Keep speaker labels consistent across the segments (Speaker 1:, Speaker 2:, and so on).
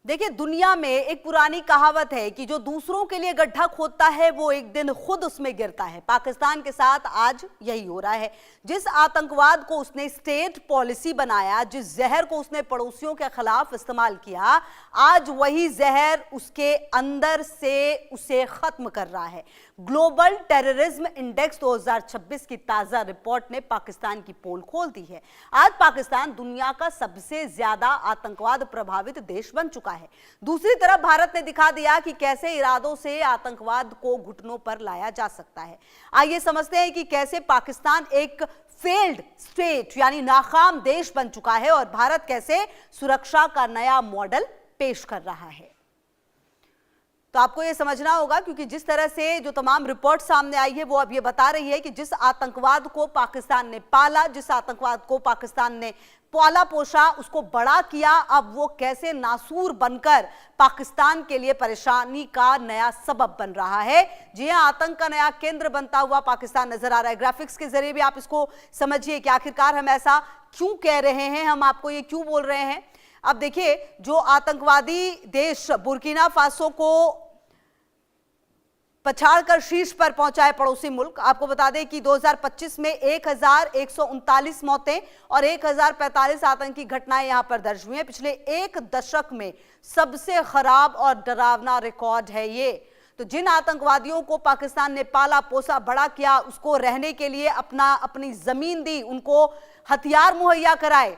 Speaker 1: देखिए, दुनिया में एक पुरानी कहावत है कि जो दूसरों के लिए गड्ढा खोदता है वो एक दिन खुद उसमें गिरता है। पाकिस्तान के साथ आज यही हो रहा है। जिस आतंकवाद को उसने स्टेट पॉलिसी बनाया, जिस जहर को उसने पड़ोसियों के खिलाफ इस्तेमाल किया, आज वही जहर उसके अंदर से उसे खत्म कर रहा है। ग्लोबल टेररिज्म इंडेक्स 2026 की ताजा रिपोर्ट ने पाकिस्तान की पोल खोल दी है। आज पाकिस्तान दुनिया का सबसे ज्यादा आतंकवाद प्रभावित देश बन चुका है। दूसरी तरफ भारत ने दिखा दिया कि कैसे इरादों से आतंकवाद को घुटनों पर लाया जा सकता है। आइए समझते हैं कि कैसे पाकिस्तान एक फेल्ड स्टेट यानी नाकाम देश बन चुका है और भारत कैसे सुरक्षा का नया मॉडल पेश कर रहा है। तो आपको यह समझना होगा, क्योंकि जिस तरह से जो तमाम रिपोर्ट सामने आई है वो अब ये बता रही है कि जिस आतंकवाद को पाकिस्तान ने पाला, जिस आतंकवाद को पाकिस्तान ने पाला पोषा, उसको बड़ा किया, अब वो कैसे नासूर बनकर पाकिस्तान के लिए परेशानी का नया सबब बन रहा है। जी हां, आतंक का नया केंद्र बनता हुआ पाकिस्तान नजर आ रहा है। ग्राफिक्स के जरिए भी आप इसको समझिए कि आखिरकार हम ऐसा क्यों कह रहे हैं, हम आपको ये क्यों बोल रहे हैं। अब देखिए, जो आतंकवादी देश बुर्किना फासो को पछाड़कर शीर्ष पर पहुंचा है पड़ोसी मुल्क, आपको बता दें कि 2025 में 1139 मौतें और 1045 आतंकी घटनाएं यहां पर दर्ज हुई हैं। पिछले एक दशक में सबसे खराब और डरावना रिकॉर्ड है ये। तो जिन आतंकवादियों को पाकिस्तान ने पाला पोसा बड़ा किया, उसको रहने के लिए अपनी जमीन दी, उनको हथियार मुहैया कराए,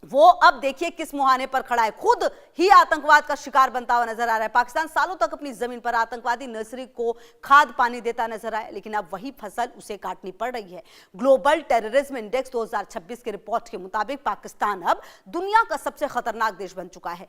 Speaker 1: वो अब देखिए किस मुहाने पर खड़ा है। खुद ही आतंकवाद का शिकार बनता हुआ नजर आ रहा है। पाकिस्तान सालों तक अपनी जमीन पर आतंकवादी नर्सरी को खाद पानी देता नजर आया, लेकिन अब वही फसल उसे काटनी पड़ रही है। ग्लोबल टेररिज्म इंडेक्स 2026 की रिपोर्ट के मुताबिक पाकिस्तान अब दुनिया का सबसे खतरनाक देश बन चुका है।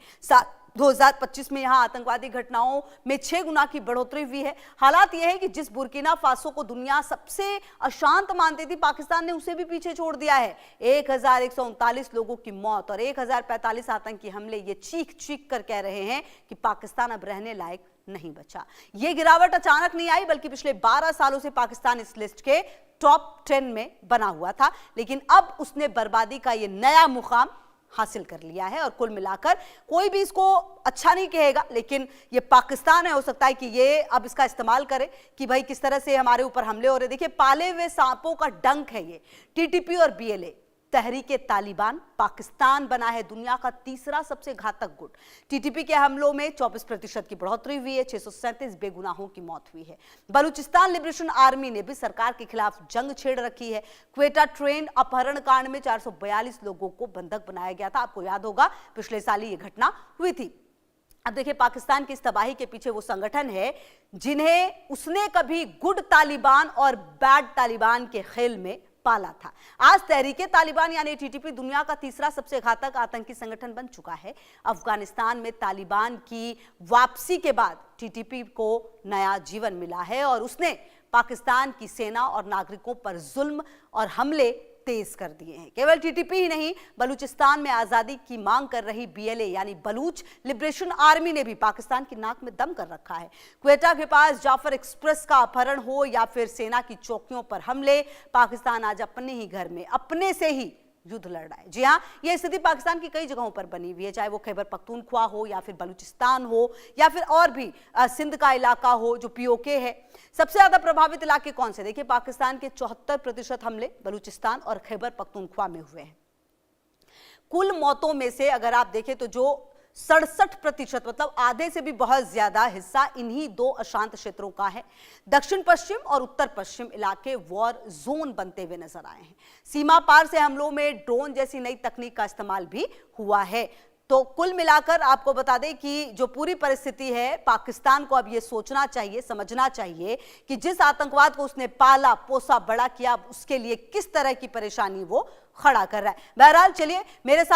Speaker 1: 2025 में यहां आतंकवादी घटनाओं में 6 गुना की बढ़ोतरी हुई है। हालात यह है कि जिस बुर्किना फासो को दुनिया सबसे अशांत मानती थी, पाकिस्तान ने उसे भी पीछे छोड़ दिया है। 1139 लोगों की मौत और 1045 आतंकी हमले ये चीख चीख कर कह रहे हैं कि पाकिस्तान अब रहने लायक नहीं बचा। यह गिरावट अचानक नहीं आई, बल्कि पिछले 12 सालों से पाकिस्तान इस लिस्ट के टॉप 10 में बना हुआ था, लेकिन अब उसने बर्बादी का यह नया मुकाम हासिल कर लिया है। और कुल मिलाकर कोई भी इसको अच्छा नहीं कहेगा, लेकिन ये पाकिस्तान है, हो सकता है कि ये अब इसका इस्तेमाल करे कि भाई किस तरह से हमारे ऊपर हमले हो रहे। देखिए, पाले हुए सांपों का डंक है ये। टीटीपी और बीएलए तहरीके तालिबान, पाकिस्तान बना है दुनिया का तीसरा सबसे घातक गुट। टीटीपी के हमलों में 24% की बढ़ोतरी हुई है। 637 बेगुनाहों की मौत हुई है। बलूचिस्तान लिबरेशन आर्मी ने भी सरकार के खिलाफ जंग छेड़ रखी है। क्वेटा ट्रेन अपहरण कांड में 442 लोगों को बंधक बनाया गया था। आपको याद होगा पिछले साल ये घटना हुई थी। अब देखिए, पाकिस्तान की इस तबाही के पीछे वो संगठन है जिन्हें उसने कभी गुड तालिबान और बैड तालिबान के खेल में पाला था। आज तहरीके तालिबान यानी टीटीपी दुनिया का तीसरा सबसे घातक आतंकी संगठन बन चुका है। अफगानिस्तान में तालिबान की वापसी के बाद टीटीपी को नया जीवन मिला है और उसने पाकिस्तान की सेना और नागरिकों पर जुल्म और हमले तेज कर दिए हैं। केवल टीटीपी ही नहीं, बलूचिस्तान में आजादी की मांग कर रही बीएलए यानी बलूच लिबरेशन आर्मी ने भी पाकिस्तान की नाक में दम कर रखा है। क्वेटा के पास जाफर एक्सप्रेस का अपहरण हो या फिर सेना की चौकियों पर हमले, पाकिस्तान आज अपने ही घर में अपने से ही युद्ध लड़ रहा है। जी हां, यह स्थिति पाकिस्तान की कई जगहों पर बनी हुई है, चाहे वो खैबर पख्तूनख्वा हो या फिर बलूचिस्तान हो या फिर और भी सिंध का इलाका हो जो पीओके है। सबसे ज्यादा प्रभावित इलाके कौन से? देखिए, पाकिस्तान के 74% हमले बलूचिस्तान और खैबर पख्तूनख्वा में हुए हैं। कुल मौतों में से अगर आप देखें तो जो 67% मतलब आधे से भी बहुत ज्यादा हिस्सा इन्हीं 2 अशांत क्षेत्रों का है। दक्षिण पश्चिम और उत्तर पश्चिम इलाके वॉर जोन बनते हुए नजर आए हैं। सीमा पार से हमलों में ड्रोन जैसी नई तकनीक का इस्तेमाल भी हुआ है। तो कुल मिलाकर आपको बता दें कि जो पूरी परिस्थिति है, पाकिस्तान को अब यह सोचना चाहिए, समझना चाहिए कि जिस आतंकवाद को उसने पाला पोसा बड़ा किया, उसके लिए किस तरह की परेशानी वो खड़ा कर रहा है। बहरहाल चलिए, मेरे साथ